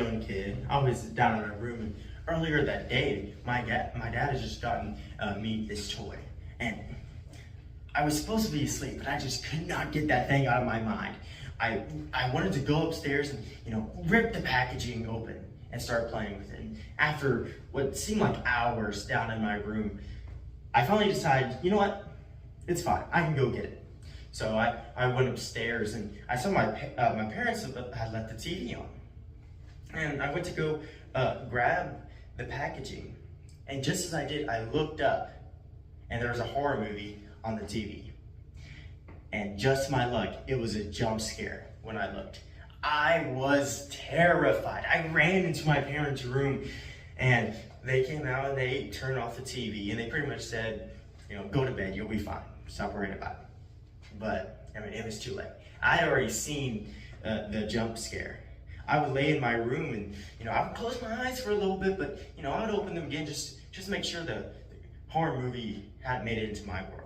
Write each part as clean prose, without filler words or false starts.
young kid, I was down in my room, and earlier that day, my dad had just gotten me this toy, and I was supposed to be asleep, but I just could not get that thing out of my mind. I wanted to go upstairs and rip the packaging open and start playing with it. And after what seemed like hours down in my room, I finally decided, you know what? It's fine. I can go get it. So I went upstairs and I saw my parents had left the TV on. And I went to go grab the packaging. And just as I did, I looked up and there was a horror movie on the TV. And just my luck, it was a jump scare when I looked. I was terrified. I ran into my parents' room and they came out and they turned off the TV and they pretty much said, go to bed, you'll be fine. Stop worrying about it. But, it was too late. I had already seen the jump scare. I would lay in my room and, I would close my eyes for a little bit, but, I would open them again just to make sure the horror movie hadn't made it into my world.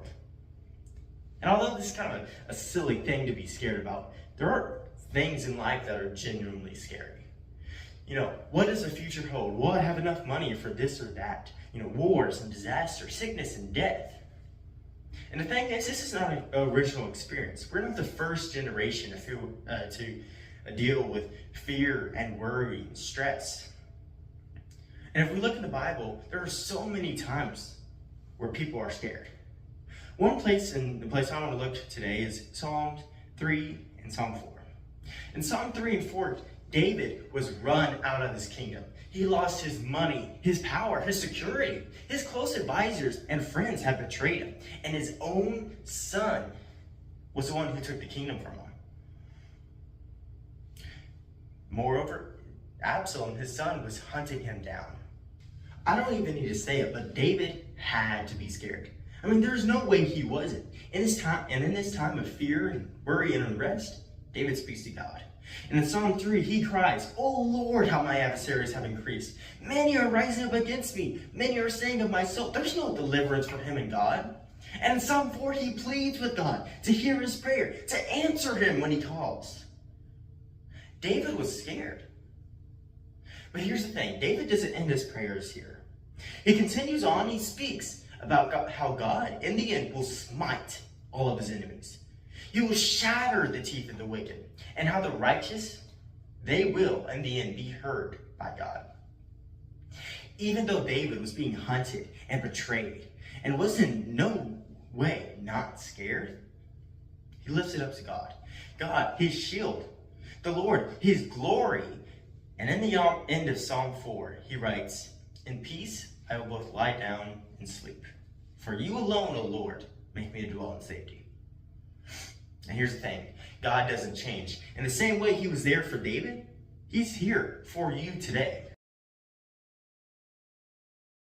And although this is kind of a silly thing to be scared about, there are things in life that are genuinely scary. What does the future hold? Will I have enough money for this or that? Wars and disaster, sickness and death. And the thing is, this is not an original experience. We're not the first generation to deal with fear and worry and stress. And if we look in the Bible, there are so many times where people are scared. One place, and the place I want to look today, is Psalm 3 and Psalm 4. In Psalm 3 and 4, David was run out of his kingdom. He lost his money, his power, his security. His close advisors and friends had betrayed him. And his own son was the one who took the kingdom from him. Moreover, Absalom, his son, was hunting him down. I don't even need to say it, but David had to be scared. There's no way he wasn't. In this time of fear and worry and unrest, David speaks to God. And in Psalm 3, he cries, "Oh Lord, how my adversaries have increased. Many are rising up against me. Many are saying of my soul, there's no deliverance for him in God." And in Psalm 4, he pleads with God to hear his prayer, to answer him when he calls. David was scared. But here's the thing, David doesn't end his prayers here. He continues on, he speaks about how God, in the end, will smite all of his enemies. He will shatter the teeth of the wicked, and how the righteous, they will, in the end, be heard by God. Even though David was being hunted and betrayed, and was in no way not scared, he lifted up to God. God, his shield, the Lord, his glory. And in the end of Psalm 4, he writes, "In peace I will both lie down and sleep. For you alone, O Lord, make me to dwell in safety." And here's the thing, God doesn't change. In the same way he was there for David, he's here for you today.